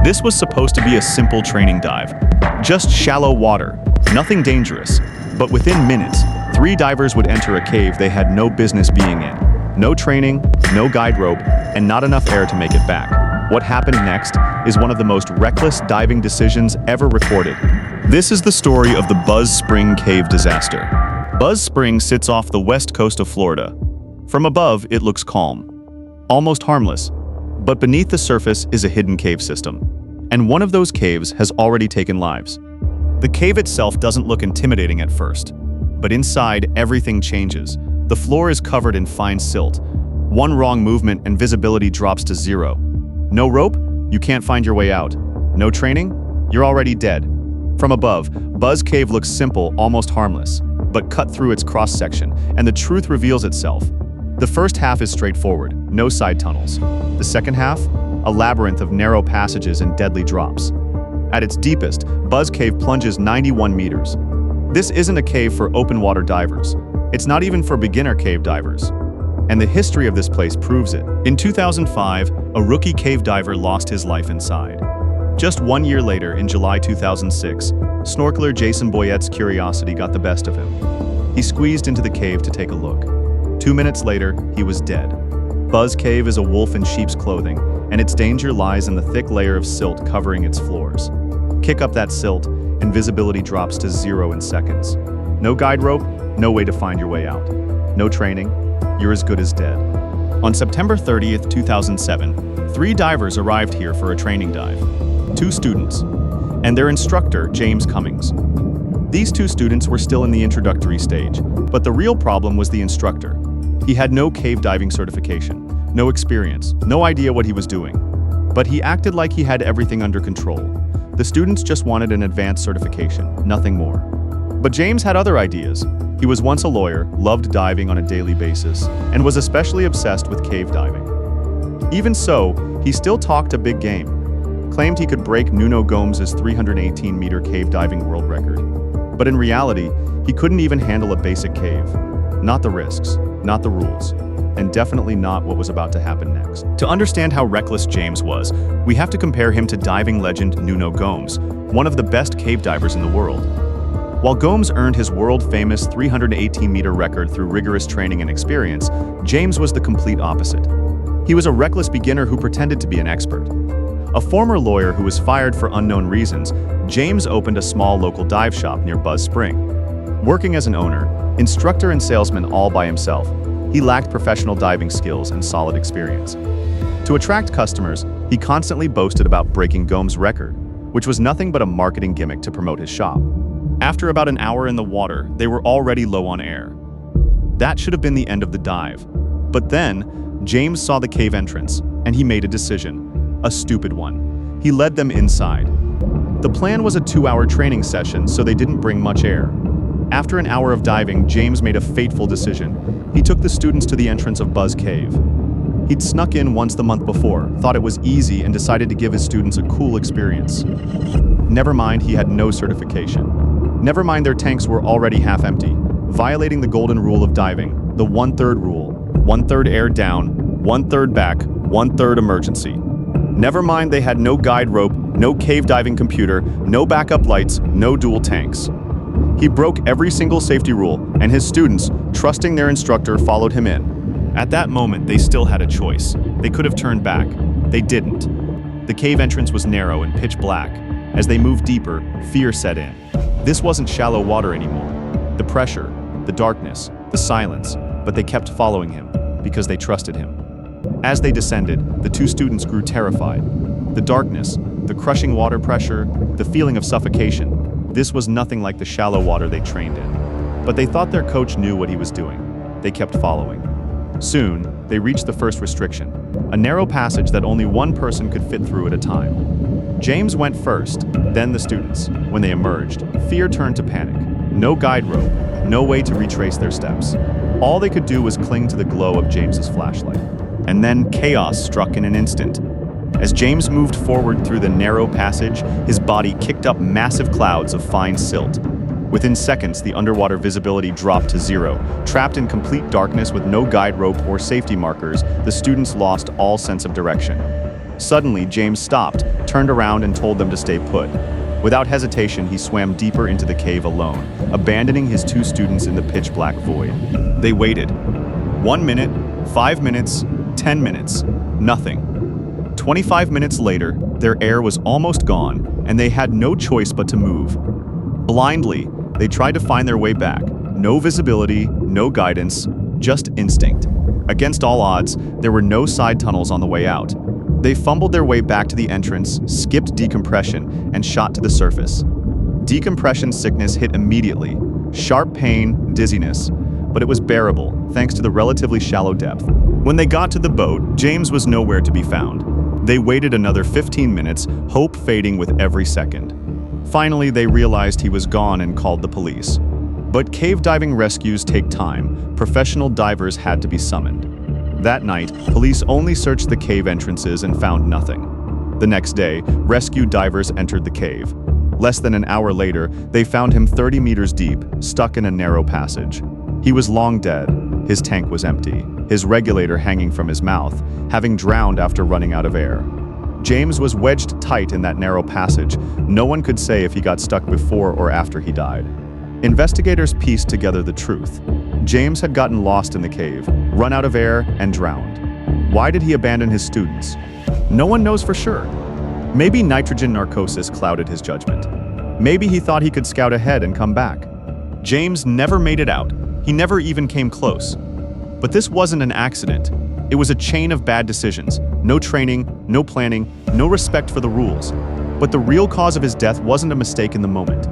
This was supposed to be a simple training dive. Just shallow water, nothing dangerous. But within minutes, 3 divers would enter a cave they had no business being in. No training, no guide rope, and not enough air to make it back. What happened next is one of the most reckless diving decisions ever recorded. This is the story of the Buzz Spring Cave disaster. Buzz Spring sits off the west coast of Florida. From above, it looks calm, almost harmless. But beneath the surface is a hidden cave system. And one of those caves has already taken lives. The cave itself doesn't look intimidating at first. But inside, everything changes. The floor is covered in fine silt. One wrong movement and visibility drops to 0. No rope? You can't find your way out. No training? You're already dead. From above, Buzz Cave looks simple, almost harmless, but cut through its cross-section, and the truth reveals itself. The first half is straightforward, no side tunnels. The second half? A labyrinth of narrow passages and deadly drops. At its deepest, Buzz Cave plunges 91 meters. This isn't a cave for open-water divers. It's not even for beginner cave divers. And the history of this place proves it. In 2005, a rookie cave diver lost his life inside. Just 1 year later, in July 2006, snorkeler Jason Boyette's curiosity got the best of him. He squeezed into the cave to take a look. 2 minutes later, he was dead. Buzz Cave is a wolf in sheep's clothing, and its danger lies in the thick layer of silt covering its floors. Kick up that silt, and visibility drops to 0 in seconds. No guide rope, no way to find your way out. No training, you're as good as dead. On September 30th, 2007, 3 divers arrived here for a training dive. 2 students, and their instructor, James Cummings. These 2 students were still in the introductory stage, but the real problem was the instructor. He had no cave diving certification, no experience, no idea what he was doing. But he acted like he had everything under control. The students just wanted an advanced certification, nothing more. But James had other ideas. He was once a lawyer, loved diving on a daily basis, and was especially obsessed with cave diving. Even so, he still talked a big game, claimed he could break Nuno Gomes' 318-meter cave diving world record. But in reality, he couldn't even handle a basic cave. Not the risks, not the rules, and definitely not what was about to happen next. To understand how reckless James was, we have to compare him to diving legend Nuno Gomes, one of the best cave divers in the world. While Gomes earned his world-famous 318-meter record through rigorous training and experience, James was the complete opposite. He was a reckless beginner who pretended to be an expert. A former lawyer who was fired for unknown reasons, James opened a small local dive shop near Buzz Spring. Working as an owner, instructor and salesman all by himself, he lacked professional diving skills and solid experience. To attract customers, he constantly boasted about breaking Gomes' record, which was nothing but a marketing gimmick to promote his shop. After about an hour in the water, they were already low on air. That should have been the end of the dive. But then, James saw the cave entrance, and he made a decision. A stupid one. He led them inside. The plan was a 2-hour training session, so they didn't bring much air. After an hour of diving, James made a fateful decision. He took the students to the entrance of Buzz Cave. He'd snuck in once the month before, thought it was easy, and decided to give his students a cool experience. Never mind, he had no certification. Never mind, their tanks were already half empty, violating the golden rule of diving, the 1/3 rule. 1/3 air down, 1/3 back, 1/3 emergency. Never mind, they had no guide rope, no cave diving computer, no backup lights, no dual tanks. He broke every single safety rule, and his students, trusting their instructor, followed him in. At that moment, they still had a choice. They could have turned back. They didn't. The cave entrance was narrow and pitch black. As they moved deeper, fear set in. This wasn't shallow water anymore. The pressure, the darkness, the silence, but they kept following him because they trusted him. As they descended, the 2 students grew terrified. The darkness, the crushing water pressure, the feeling of suffocation. This was nothing like the shallow water they trained in. But they thought their coach knew what he was doing. They kept following. Soon, they reached the first restriction, a narrow passage that only one person could fit through at a time. James went first, then the students. When they emerged, fear turned to panic. No guide rope, no way to retrace their steps. All they could do was cling to the glow of James's flashlight. And then chaos struck in an instant. As James moved forward through the narrow passage, his body kicked up massive clouds of fine silt. Within seconds, the underwater visibility dropped to 0. Trapped in complete darkness with no guide rope or safety markers, the students lost all sense of direction. Suddenly, James stopped, turned around, and told them to stay put. Without hesitation, he swam deeper into the cave alone, abandoning his two students in the pitch-black void. They waited. 1 minute, 5 minutes, 10 minutes. Nothing. 25 minutes later, their air was almost gone, and they had no choice but to move. Blindly, they tried to find their way back. No visibility, no guidance, just instinct. Against all odds, there were no side tunnels on the way out. They fumbled their way back to the entrance, skipped decompression, and shot to the surface. Decompression sickness hit immediately. Sharp pain, dizziness, but it was bearable, thanks to the relatively shallow depth. When they got to the boat, James was nowhere to be found. They waited another 15 minutes, hope fading with every second. Finally, they realized he was gone and called the police. But cave diving rescues take time. Professional divers had to be summoned. That night, police only searched the cave entrances and found nothing. The next day, rescue divers entered the cave. Less than an hour later, they found him 30 meters deep, stuck in a narrow passage. He was long dead. His tank was empty, his regulator hanging from his mouth, having drowned after running out of air. James was wedged tight in that narrow passage. No one could say if he got stuck before or after he died. Investigators pieced together the truth. James had gotten lost in the cave, run out of air, and drowned. Why did he abandon his students? No one knows for sure. Maybe nitrogen narcosis clouded his judgment. Maybe he thought he could scout ahead and come back. James never made it out. He never even came close. But this wasn't an accident. It was a chain of bad decisions. No training, no planning, no respect for the rules. But the real cause of his death wasn't a mistake in the moment.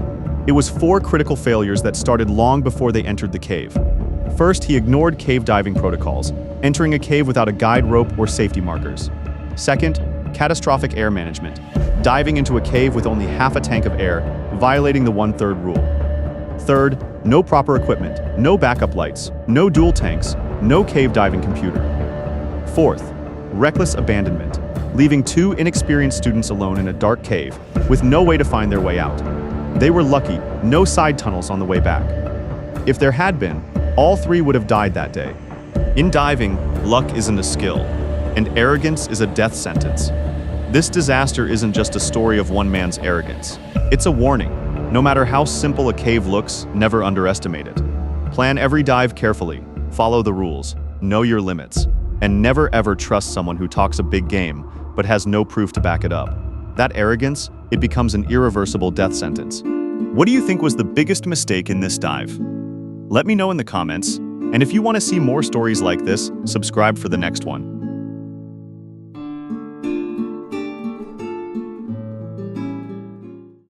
It was 4 critical failures that started long before they entered the cave. First, he ignored cave diving protocols, entering a cave without a guide rope or safety markers. Second, catastrophic air management, diving into a cave with only half a tank of air, violating the 1/3 rule. Third, no proper equipment, no backup lights, no dual tanks, no cave diving computer. Fourth, reckless abandonment, leaving 2 inexperienced students alone in a dark cave with no way to find their way out. They were lucky, no side tunnels on the way back. If there had been, all 3 would have died that day. In diving, luck isn't a skill, and arrogance is a death sentence. This disaster isn't just a story of one man's arrogance. It's a warning. No matter how simple a cave looks, never underestimate it. Plan every dive carefully, follow the rules, know your limits, and never ever trust someone who talks a big game but has no proof to back it up. That arrogance, it becomes an irreversible death sentence. What do you think was the biggest mistake in this dive? Let me know in the comments, and if you want to see more stories like this, subscribe for the next one.